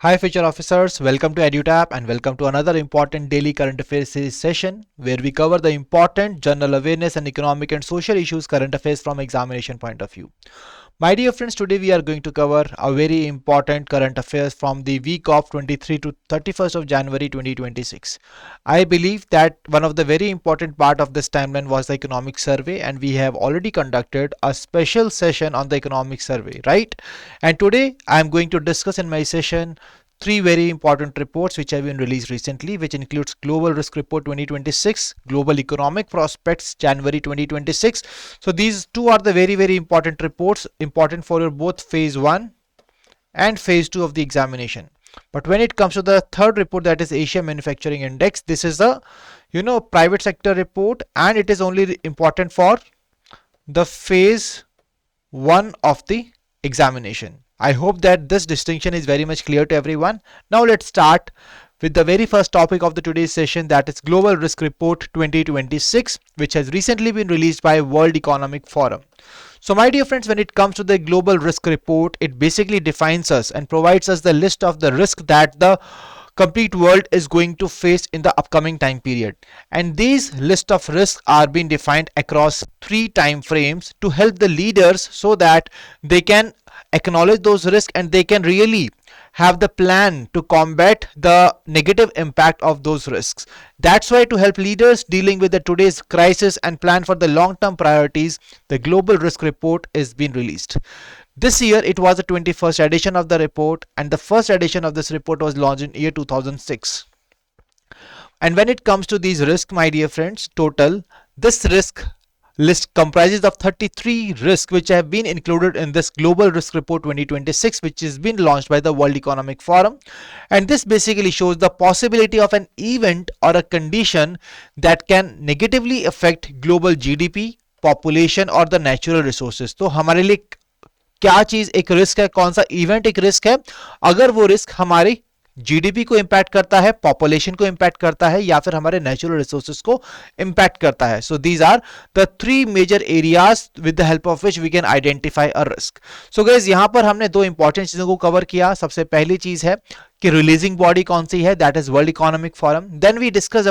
Hi future officers, welcome to EduTap and welcome to another important daily current affairs series session where we cover the important general awareness and economic and social issues current affairs from examination point of view. My dear friends, today we are going to cover a very important current affairs from the week of 23 to 31st of January 2026. I believe that one of the very important part of this timeline was the economic survey, and we have already conducted a special session on the economic survey, right? And today I am going to discuss in my session three very important reports which have been released recently, which includes Global Risk Report 2026, Global Economic Prospects January 2026. So these two are the very important reports, important for your both phase 1 and phase 2 of the examination. But when it comes to the third report, that is Asia Manufacturing Index, this is a private sector report, and it is only important for the phase 1 of the examination. I hope that this distinction is very much clear to everyone. Now let's start with the very first topic of the today's session, that is Global Risk Report 2026, which has recently been released by World Economic Forum. So my dear friends, when it comes to the Global Risk Report, it basically defines us and provides us the list of the risk that the complete world is going to face in the upcoming time period, and these list of risks are being defined across 3 time frames to help the leaders so that they can acknowledge those risks and they can really have the plan to combat the negative impact of those risks. That's why, to help leaders dealing with the today's crisis and plan for the long-term priorities, the Global Risk Report is being released. This year it was the 21st edition of the report, and the first edition of this report was launched in year 2006. And when it comes to these risks, my dear friends, total this risk list comprises of 33 risks which have been included in this Global Risk Report 2026, which has been launched by the World Economic Forum. And this basically shows the possibility of an event or a condition that can negatively affect global GDP, population और the natural resources. तो हमारे लिए क्या चीज एक risk है, कौन सा इवेंट एक रिस्क है, अगर वो रिस्क हमारी जीडीपी को इंपैक्ट करता है, पॉपुलेशन को इंपैक्ट करता है, या फिर हमारे नेचुरल रिसोर्सेज को इंपैक्ट करता है. So these are the 3 major areas with the help of which we can identify a risk. So guys, यहां पर हमने 2 इंपॉर्टेंट चीजों को कवर किया. सबसे पहली चीज है कि रिलीजिंग बॉडी कौन सी है, that is World Economic Forum. Then we discuss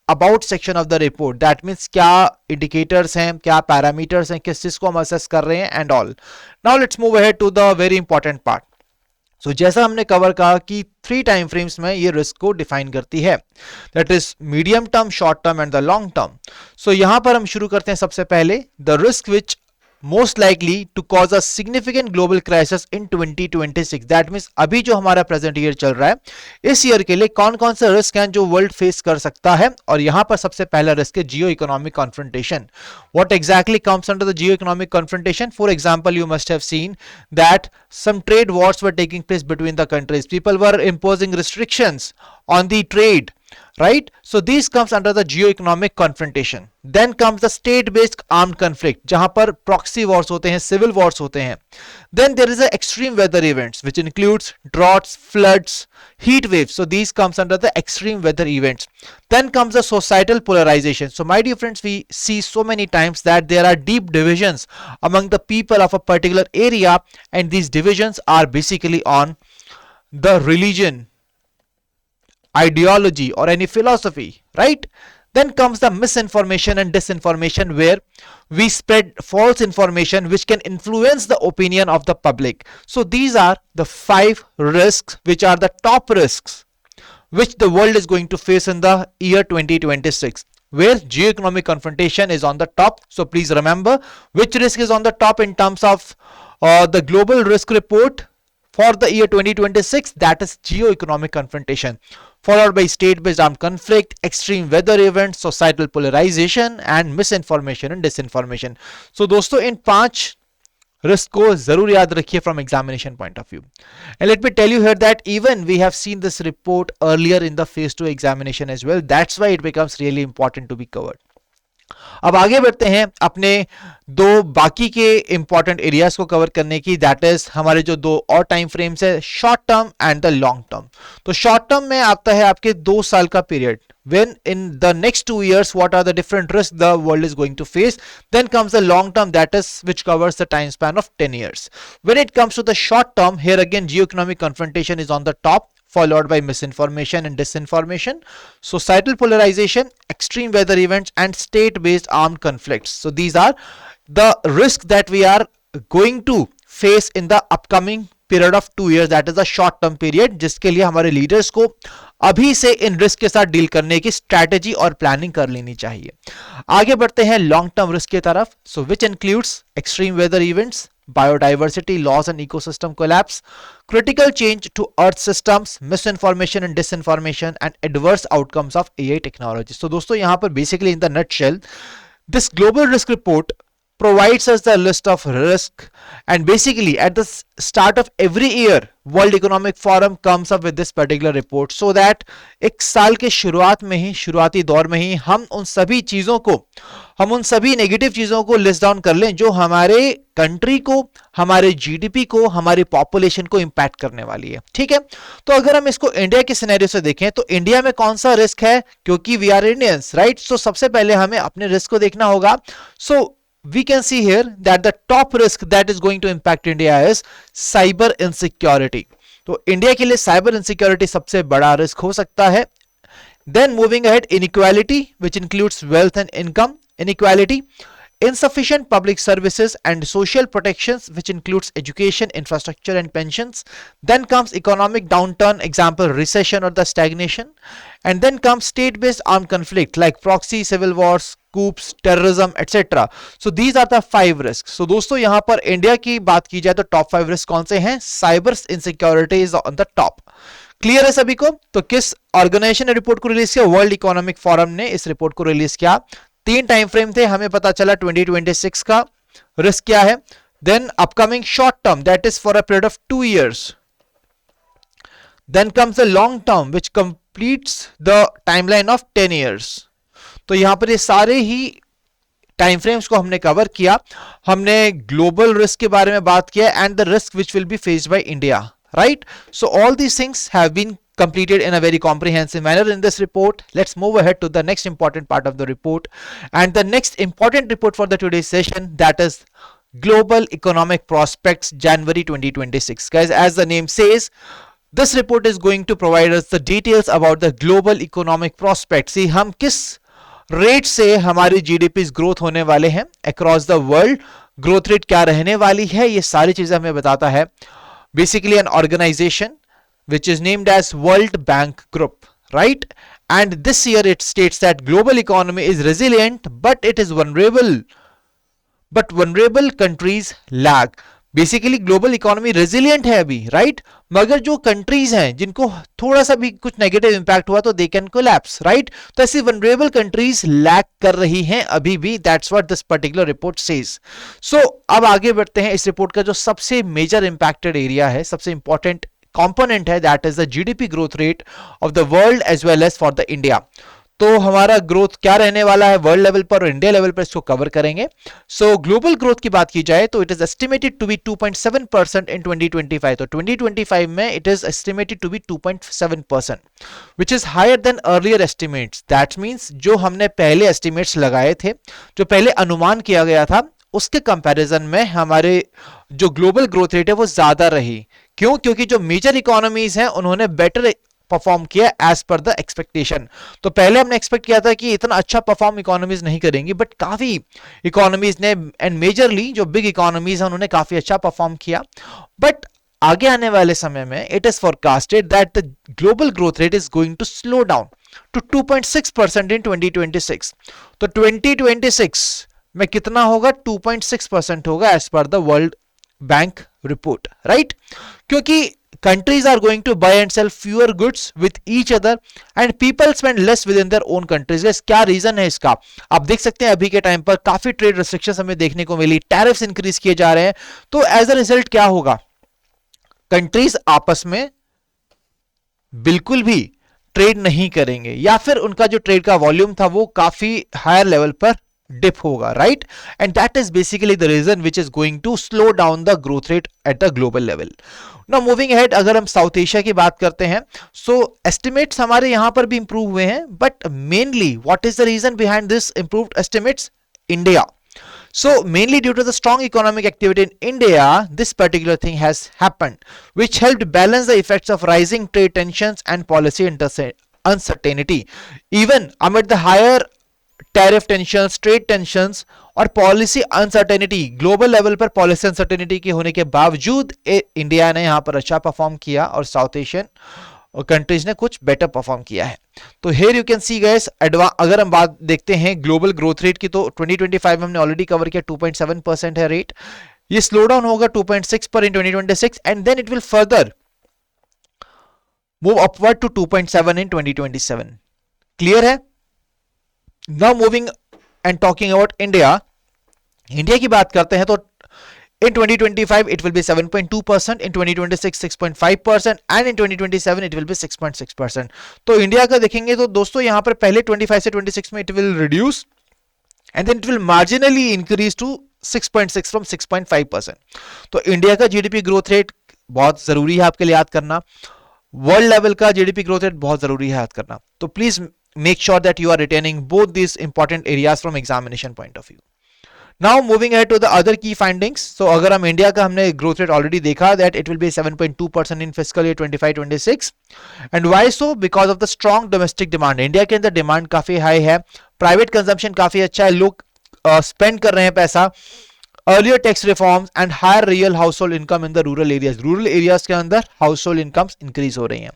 about section of the report, that means क्या इंडिकेटर्स हैं, क्या पैरामीटर्स हैं, किस चीज को हम असेस कर रहे हैं and all. Now let's move ahead to the very important part. So जैसा हमने कवर कहा कि 3 टाइम फ्रेम्स में ये रिस्क को डिफाइन करती है, that is medium term, short term and the long term. So यहां पर हम शुरू करते हैं सबसे पहले the risk which most likely to cause a significant global crisis in 2026. That means अभी जो हमारा प्रेजेंट ईयर चल रहा है, इस ईयर के लिए कौन कौन से रिस्क हैं जो वर्ल्ड फेस कर सकता है. और यहां पर सबसे पहला रिस्क है जियो economic confrontation. What exactly comes under the Jio economic confrontation? For example, you must have seen that some trade wars were taking place between the countries. People were imposing restrictions on the trade, right? So these comes under the geo-economic confrontation. Then comes the state-based armed conflict, जहां पर proxy wars होते हैं, civil wars होते हैं. Then there is a extreme weather events, which includes droughts, floods, heat waves. So these comes under the extreme weather events. Then comes the societal polarization. So my dear friends, we see so many times that there are deep divisions among the people of a particular area, and these divisions are basically on the religion, ideology or any philosophy, right? Then comes the misinformation and disinformation, where we spread false information which can influence the opinion of the public. So these are the 5 risks which are the top risks which the world is going to face in the year 2026, where geoeconomic confrontation is on the top. So please remember which risk is on the top in terms of the global risk report for the year 2026, that is geo-economic confrontation, followed by state-based armed conflict, extreme weather events, societal polarization and misinformation and disinformation. So दोस्तों, इन 5 risk को जरूर याद रखिए from examination point of view. And let me tell you here that even we have seen this report earlier in the phase 2 examination as well. That's why it becomes really important to be covered. अब आगे बढ़ते हैं अपने 2 बाकी के important areas को cover करने की, दैट इज हमारे जो 2 और टाइम फ्रेम्स है, short term and the long term. तो शॉर्ट टर्म में आता है आपके 2 साल का period, when in the next 2 years what are the different risks the world is going to face. Then comes the long term, that is which covers the time span of 10 years. When it comes to the short term, here again geoeconomic confrontation is on the top, followed by misinformation and disinformation, societal polarization, extreme weather events, and state based armed conflicts. So these are the risks that we are going to face in the upcoming period of 2 years, that is a short term period, जिसके लिए हमारे leaders को अभी से in risk के साथ deal करने की स्ट्रैटेजी और प्लानिंग कर लेनी चाहिए. आगे बढ़ते हैं लॉन्ग टर्म रिस्क की तरफ. So which includes extreme weather events, biodiversity loss and ecosystem collapse, critical change to earth systems, misinformation and disinformation, and adverse outcomes of AI technology. So दोस्तों यहाँ पर basically in the nutshell, this global risk report provides us the list of risk, and basically at the start of every year World Economic Forum comes up with this particular report, so that एक साल के शुरुआत में ही, शुरुआती दौर में ही हम उन सभी चीजों को, हम उन सभी नेगेटिव चीजों को लिस्ट डाउन कर लें जो हमारे कंट्री को, हमारे जीडीपी को, हमारी पॉपुलेशन को इंपैक्ट करने वाली है. ठीक है, तो अगर हम इसको इंडिया के सिनेरियो से देखें तो इंडिया में कौन सा रिस्क है, क्योंकि वी आर इंडियंस, राइट. सो सबसे पहले हमें अपने रिस्क को देखना होगा. सो we can see here that the top risk that is going to impact India is cyber insecurity. तो इंडिया के लिए साइबर इनसिक्योरिटी सबसे बड़ा रिस्क हो सकता है. Then moving ahead, inequality, which includes wealth and income inequality, insufficient public services and social protections, which includes education, infrastructure and pensions. Then comes economic downturn, example recession or the stagnation. And then comes state-based armed conflict like proxy civil wars, coups, terrorism, etc. So these are the 5 risks. So दोस्तों यहाँ पर India की बात की जाए तो top 5 risk कौन से हैं? Cyber insecurity is on the top. Clear है सभी को? तो किस ऑर्गेनाइजेशन ने रिपोर्ट को रिलीज किया? वर्ल्ड इकोनॉमिक फोरम ने इस रिपोर्ट को रिलीज किया. 3 टाइम फ्रेम थे, हमें पता चला 2026 का रिस्क क्या है. Then upcoming short term, that is for a period of 2 years. Then comes the long term which completes the timeline of 10 years. तो यहां पर ये सारे ही टाइम फ्रेम्स को हमने कवर किया. हमने ग्लोबल रिस्क के बारे में बात किया and the risk which will be faced by India, right. So all these things have been completed in a very comprehensive manner in this report. Let's move ahead to the next important part of the report, and the next important report for the today's session, that is Global Economic Prospects January 2026. Guys, as the name says, this report is going to provide us the details about the global economic prospects. See, हम किस rate से हमारी GDP growth होने वाले हैं across the world, growth rate क्या रहने वाली है, ये सारी चीजें हमें बताता है basically an organisation which is named as World Bank Group, right? And this year it states that global economy is resilient, but it is vulnerable. But vulnerable countries lag. Basically global economy resilient है अभी, right, मगर जो countries हैं जिनको थोड़ा सा भी कुछ नेगेटिव इंपैक्ट हुआ तो दे कैन कोलैप्स, राइट. तो ऐसी वनरेबल कंट्रीज लैक कर रही हैं अभी भी. That's what this particular report says. So अब आगे बढ़ते हैं. इस रिपोर्ट का जो सबसे मेजर इंपैक्टेड एरिया है, सबसे इंपॉर्टेंट कंपोनेंट है, that is the GDP growth rate of the world as well as for the India. तो हमारा ग्रोथ क्या रहने वाला है वर्ल्ड लेवल पर और इंडिया लेवल पर, इसको कवर करेंगे. सो ग्लोबल ग्रोथ की बात की जाए तो it is estimated to be 2.7% in 2025. तो 2025 में it is estimated to be 2.7%, which is higher than earlier estimates. That means जो हमने पहले एस्टिमेट्स लगाए थे, जो पहले अनुमान किया गया था, उसके कंपैरिजन में हमारे जो ग्लोबल ग्रोथ रेट है वो ज्यादा रही. क्यों? क्योंकि जो मेजर इकोनॉमीज हैं उन्होंने बेटर परफॉर्म किया एज पर द एक्सपेक्टेशन. तो पहले हमने एक्सपेक्ट किया था कि इतना अच्छा परफॉर्म इकोनॉमीज नहीं करेंगी, बट काफी इकोनॉमीज ने एंड मेजरली जो बिग इकोनॉमीज हैं उन्होंने काफी अच्छा परफॉर्म किया. बट आगे आने वाले समय में it is forecasted that the global growth rate is going to slow down to 2.6% in 2026. तो 2026 में कितना होगा? 2.6% होगा as per the World Bank report, right. क्योंकि countries are going to buy and sell fewer goods with each other and people spend less within their own countries. Guys, क्या reason है इसका? आप देख सकते हैं अभी के टाइम पर काफी ट्रेड रिस्ट्रिक्शंस हमें देखने को मिली, टैरिफ्स इंक्रीज किए जा रहे हैं. तो एज अ रिजल्ट क्या होगा? कंट्रीज आपस में बिल्कुल भी ट्रेड नहीं करेंगे, या फिर उनका जो ट्रेड का वॉल्यूम था वो काफी हायर लेवल पर डिप होगा, right? And that is basically the reason which is going to slow down the growth rate at the global level. Now moving ahead, अगर हम साउथ एशिया की बात करते हैं, सो एस्टिमेट्स हमारे यहां पर भी इंप्रूव हुए हैं, but mainly what is the reason behind this improved estimates? India. So mainly due to the strong economic activity in India, this particular thing has happened, which helped balance the effects of rising trade tensions and policy uncertainty. Even amid the higher tariff tensions, trade tensions और policy uncertainty, global level पर policy uncertainty के होने के बावजूद India ने यहां पर अच्छा परफॉर्म किया और साउथ एशियन कंट्रीज ने कुछ बेटर परफॉर्म किया है. तो here you can see guys, अगर हम बात देखते हैं ग्लोबल ग्रोथ रेट की, तो 2025 हमने ऑलरेडी कवर किया, 2.7% है रेट. ये स्लो डाउन होगा 2.6 पर in 2026 and then it will further move upward to 2.7 in 2027. Clear है? Now moving and talking about India. India की बात करते हैं तो in 2025 it will be 7.2%, in 2026 6.5% and in 2027 it will be 6.6%. तो इंडिया का देखेंगे तो दोस्तों यहां पर पहले 25 से 26 में it will reduce and then it will marginally increase to 6.6 from 6.5%. तो इंडिया का जीडीपी ग्रोथ रेट बहुत जरूरी है आपके लिए याद करना, वर्ल्ड लेवल का जीडीपी ग्रोथ रेट बहुत जरूरी है याद करना. तो please make sure that you are retaining both this important areas from examination point of view. Now moving ahead to the other key findings. So अगर हम इंडिया का हमने ग्रोथ रेट ऑलरेडी देखा that it will be 7.2% in fiscal year 25-26. And why so? Because of the strong domestic demand. India के अंदर demand काफी high है, private consumption काफी अच्छा है, लोग स्पेंड कर रहे हैं पैसा, earlier tax reforms and higher real household income in the rural areas. Rural areas के अंदर हाउस होल्ड इनकम्स इंक्रीज हो रही हैं.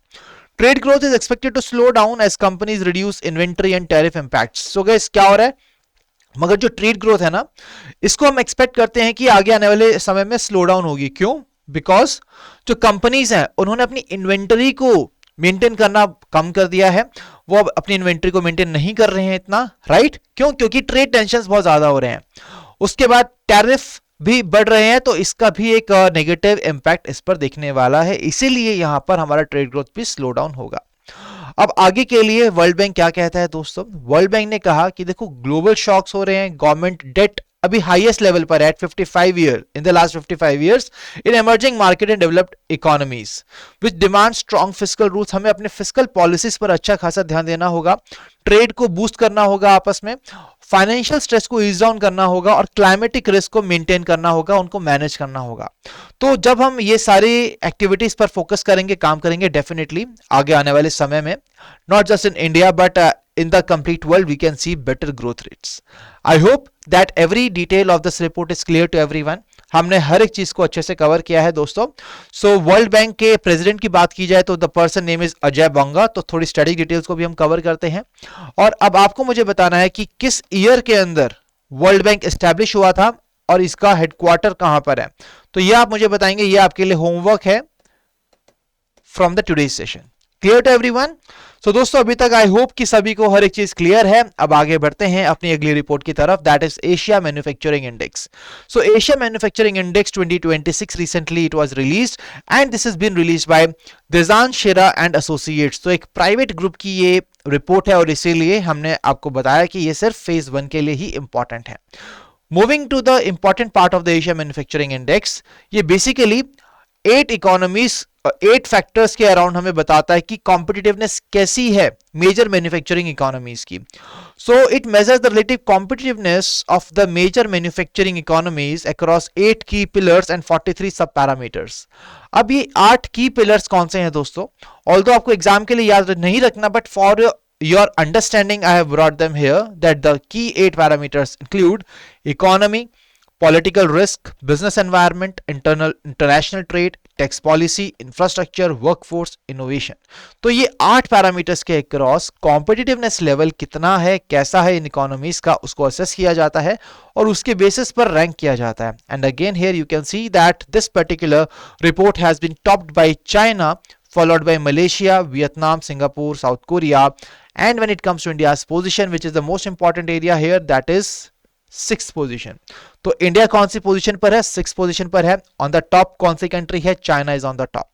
Trade growth is expected to slow down as companies reduce inventory and tariff impacts. So guys क्या हो रहा है, मगर जो ट्रेड ग्रोथ है ना, इसको हम एक्सपेक्ट करते हैं कि आगे आने वाले समय में स्लो डाउन होगी. क्यों? बिकॉज जो कंपनीज हैं उन्होंने अपनी इन्वेंटरी को मेंटेन करना कम कर दिया है, वो अब अपनी इन्वेंटरी को मेंटेन नहीं कर रहे हैं इतना, राइट? क्यों? क्योंकि ट्रेड टेंशंस बहुत ज्यादा हो रहे हैं, उसके बाद टैरिफ भी बढ़ रहे हैं, तो इसका भी एक नेगेटिव इंपैक्ट इस पर देखने वाला है, इसीलिए यहां पर हमारा ट्रेड ग्रोथ भी स्लो डाउन होगा. अब आगे के लिए वर्ल्ड बैंक क्या कहता है दोस्तों? वर्ल्ड बैंक ने कहा कि देखो ग्लोबल शॉक्स हो रहे हैं, गवर्नमेंट डेट अभी हाईएस्ट लेवल पर है at 55 year in the last 55 years in emerging market and developed economies which demand strong fiscal rules. हमें अपने फिस्कल पॉलिसीज पर अच्छा खासा ध्यान देना होगा, ट्रेड को बूस्ट करना होगा आपस में, फाइनेंशियल स्ट्रेस को ईज डाउन करना होगा और क्लाइमेटिक रिस्क को मेंटेन करना होगा, उनको मैनेज करना होगा. तो जब हम ये सारी एक्टिविटीज पर फोकस करेंगे, काम करेंगे, डेफिनेटली आगे आने वाले समय में not just in India but in the complete world we can see better growth rates. I hope that every detail of this report is clear to everyone. हमने हर एक चीज को अच्छे से कवर किया है दोस्तों. सो वर्ल्ड बैंक के प्रेसिडेंट की बात की जाए तो the person name is Ajay Banga. तो थोड़ी स्टडी डिटेल्स को भी हम कवर करते हैं, और अब आपको मुझे बताना है कि किस ईयर के अंदर वर्ल्ड बैंक एस्टैब्लिश हुआ था और इसका हेडक्वार्टर कहां पर है. तो ये आप मुझे बताएंगे, ये आपके लिए होमवर्क है from the today's session. Clear to everyone? So दोस्तों अभी तक आई होप कि सभी को हर एक चीज क्लियर है. अब आगे बढ़ते हैं अपनी अगली रिपोर्ट की तरफ, that is Asia Manufacturing Index. So Asia Manufacturing Index 2026 recently it was released and this is been released by Dezan Shira and associates. तो एक प्राइवेट ग्रुप की ये रिपोर्ट है और इसीलिए हमने आपको बताया कि ये सिर्फ फेज 1 के लिए ही इंपॉर्टेंट है. Moving to the important part of the Asia Manufacturing Index, ये बेसिकली 8 इकोनॉमीज 8 फैक्टर्स के अराउंड हमें बताता है कि कॉम्पिटिटिवनेस कैसी है मेजर मैन्युफैक्चरिंग इकोनॉमीज की. So it measures the relative competitiveness of the major manufacturing economies across 8 key pillars and 43 सब पैरामीटर्स. अब ये 8 की पिलर्स कौन से हैं दोस्तों? ऑल्दो आपको एग्जाम के लिए याद नहीं रखना, but for your understanding I have brought them here, that the key 8 parameters include economy, political risk, business environment, international trade, tax policy, infrastructure, workforce, innovation. तो ये 8 पैरामीटर्स के क्रॉस कॉम्पिटिटिवनेस लेवल कितना है, कैसा है इन इकोनॉमीज का, उसको assess किया जाता है और उसके बेसिस पर रैंक किया जाता है. And again here you can see that this particular report has been topped by China, followed by Malaysia, Vietnam, Singapore, South Korea, and when it comes to India's position, which is the most important area here, that is 6th position. तो India कौन सी position पर है? 6th position पर है. On the top कौन सी country है? China is on the top.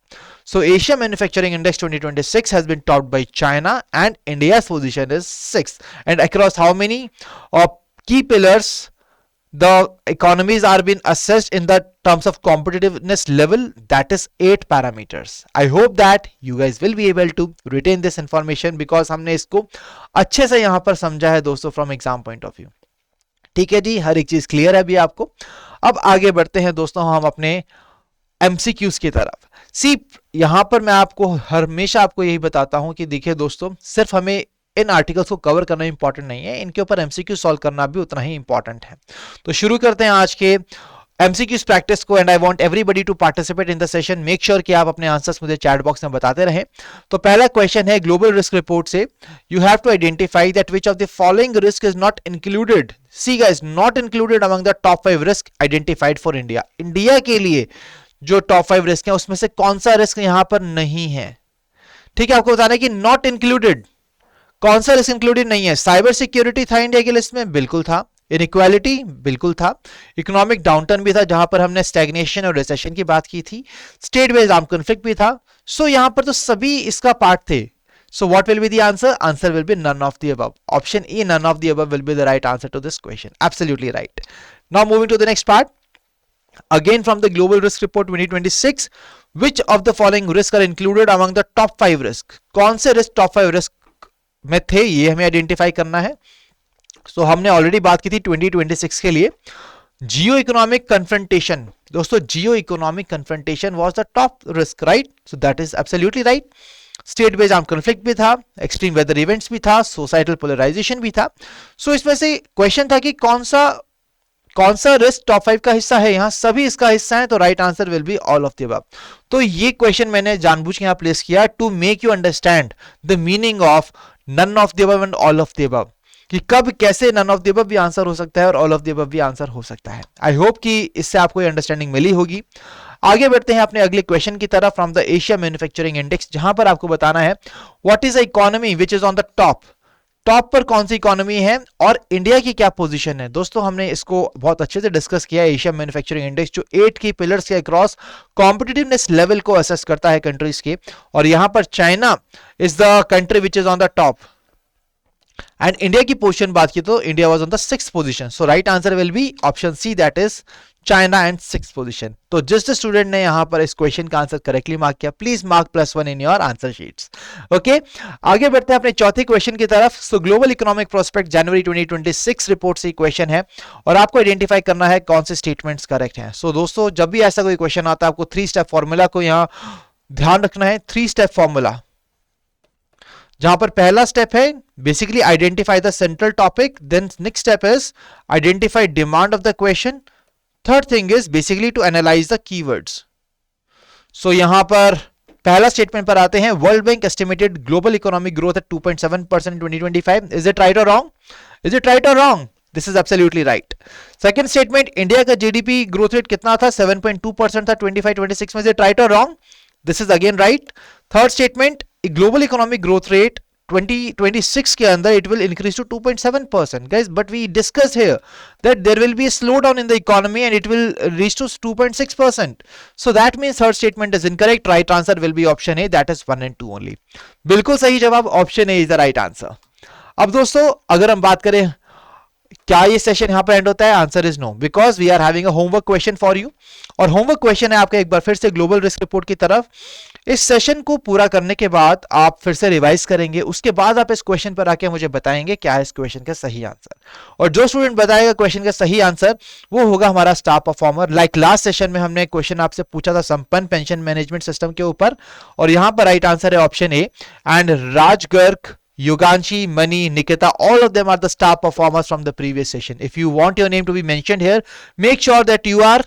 So Asia Manufacturing Index 2026 has been topped by China and India's position is 6th. And across how many key pillars the economies are being assessed in the terms of competitiveness level, that is 8 parameters. I hope that you guys will be able to retain this information because हमने इसको अच्छे से यहां पर समझा है दोस्तों from exam point of view. ठीक है जी, हर एक चीज क्लियर है अभी आपको. अब आगे बढ़ते हैं दोस्तों हम अपने एमसीक्यूज की तरफ. सी यहां पर मैं आपको हमेशा आपको यही बताता हूं कि देखिए दोस्तों, सिर्फ हमें इन आर्टिकल्स को कवर करना इंपॉर्टेंट नहीं है, इनके ऊपर एमसीक्यू सॉल्व करना भी उतना ही इंपॉर्टेंट है. तो शुरू करते हैं आज के एमसीक्यूज प्रैक्टिस को. And I want everybody to participate in the session. Make sure कि आप अपने आंसर्स मुझे चैट बॉक्स में बताते रहें. तो पहला क्वेश्चन है ग्लोबल रिस्क रिपोर्ट से, you have to identify that which of the following risk is not included. See guys, not included among the top 5 risk identified for India. India के लिए जो टॉप 5 रिस्क हैं उसमें से कौन सा रिस्क यहां पर नहीं है. ठीक है, आपको बताना है कि नॉट इंक्लूडेड कौन सा रिस्क इंक्लूडेड नहीं है. साइबर सिक्योरिटी था इंडिया की लिस्ट में, बिल्कुल था. इनइक्वालिटी बिल्कुल था. इकोनॉमिक डाउनटर्न भी था जहां पर हमने स्टैग्नेशन और रिसेशन की बात की थी. स्टेट बेस्ड आर्म्ड कॉन्फ्लिक्ट भी था. सो यहां पर तो सभी इसका पार्ट थे. So what will be the answer? Answer will be none of the above. Option E, none of the above will be the right answer to this question. Absolutely right. Now moving to the next part. Again from the Global Risk Report 2026, which of the following risks are included among the top 5 risks? कौन से risk top 5 risk में थे, ये हमें identify करना है. सो हमने already बात की थी 2026 के लिए. जियो इकोनॉमिक कन्फ्रंटेशन दोस्तों, जियो economic confrontation was the top risk, right? So that is absolutely right. State based armed conflict भी था, एक्सट्रीम वेदर इवेंट्स भी था, सोसाइटल पोलराइजेशन भी था. सो इसमें से क्वेश्चन था कि कौन सा रिस्क टॉप 5 का हिस्सा है. यहां सभी इसका हिस्सा है, तो right answer will be all of the above. तो ये क्वेश्चन मैंने जानबूझ के यहां प्लेस किया to make you understand the meaning of none of the above and all of the above, कि कब कैसे नन ऑफ द अबव भी आंसर हो सकता है और ऑल ऑफ द अबव भी आंसर हो सकता है. आई होप कि इससे आपको अंडरस्टैंडिंग मिली होगी. आगे बढ़ते हैं अपने अगले क्वेश्चन की तरफ from the Asia Manufacturing index, जहां पर आपको बताना है what is the economy which is on the top. Top पर कौन सी इकोनॉमी है और इंडिया की क्या पोजीशन है. दोस्तों हमने इसको बहुत अच्छे से डिस्कस किया है. एशिया मैन्युफैक्चरिंग इंडेक्स जो 8 की पिलर्स के अक्रॉस कॉम्पिटिटिवनेस लेवल को असेस करता है कंट्रीज के, और यहां पर China is the country which is on the top. And India की पोजीशन बात की तो India was on the 6th position. So right answer will be option C, that is China and 6th position. तो जिस student ने यहां पर इस क्वेश्चन का आंसर करेक्टली मार्क किया, please mark +1 in your answer sheets. Okay, आगे बढ़ते हैं अपने चौथे क्वेश्चन की तरफ. सो ग्लोबल इकोनॉमिक प्रोस्पेक्ट जनवरी 2026 रिपोर्ट से क्वेश्चन है और आपको आइडेंटिफाई करना है कौन से स्टेटमेंट्स करेक्ट हैं. सो दोस्तों जब भी ऐसा कोई क्वेश्चन आता है आपको 3 स्टेप फॉर्मूला को यहां ध्यान रखना है. 3 स्टेप फॉर्मूला, जहां पर पहला स्टेप है basically identify the central topic, then next step is identify demand of the question, third thing is basically to analyse the keywords. So यहां पर पहला स्टेटमेंट पर आते हैं. World bank estimated global economic growth at 2.7% in 2025. Is it right और wrong? Is it right और wrong? This is absolutely right. Second statement, India का GDP growth rate कितना था? 7.2% था 25-26 में. इज इट राइट और wrong? This is again right. Third statement, global economic growth rate 2026 के अंदर it will increase to 2.7%, guys, but we discussed here that there will be a slowdown in the economy and it will reach to 2.6%. So that means third statement is incorrect. Right answer will be option A, that is 1 and 2 only. बिल्कुल सही जवाब, option A is the right answer. अब दोस्तों अगर हम बात करें क्या ये सेशन यहां पर एंड होता है, answer is no, because we are having a homework question for you. और होमवर्क क्वेश्चन है आपका एक बार फिर से ग्लोबल रिस्क रिपोर्ट की तरफ. इस सेशन को पूरा करने के बाद आप फिर से रिवाइज करेंगे, उसके बाद आप इस क्वेश्चन पर आके मुझे बताएंगे क्या है इस क्वेश्चन का सही आंसर. और जो स्टूडेंट बताएगा क्वेश्चन का सही आंसर वो होगा हमारा star performer. Like last session में हमने क्वेश्चन आपसे पूछा था संपन्न पेंशन मैनेजमेंट सिस्टम के ऊपर, और यहां पर राइट आंसर है option A. And Raj Garg, Yuganshi, Mani, Nikita, all of them are the star performers from the previous session. If you want your name to be mentioned here, make sure that you are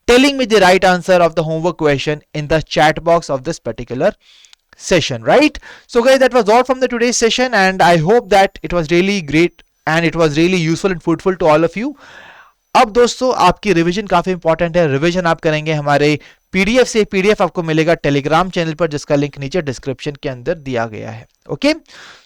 telling me the right answer of the homework question in the chat box of this particular session, right? So guys, that was all from the today's session and I hope that it was really great and it was really useful and fruitful to all of you. अब दोस्तों आपकी revision काफी important है. Revision आप करेंगे हमारे PDF से. PDF आपको मिलेगा टेलीग्राम चैनल पर, जिसका लिंक नीचे डिस्क्रिप्शन के अंदर दिया गया है. Okay,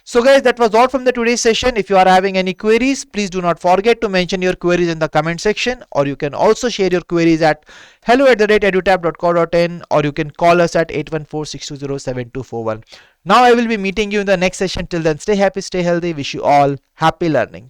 so guys, that was all from the today's session. If you are having any queries, please do not forget to mention your queries in the comment section, or you can also share your queries at hello@edutab.co.in, or you can call us at 8146207241. Now I will be meeting you in the next session. Till then, stay happy, stay healthy. Wish you all happy learning.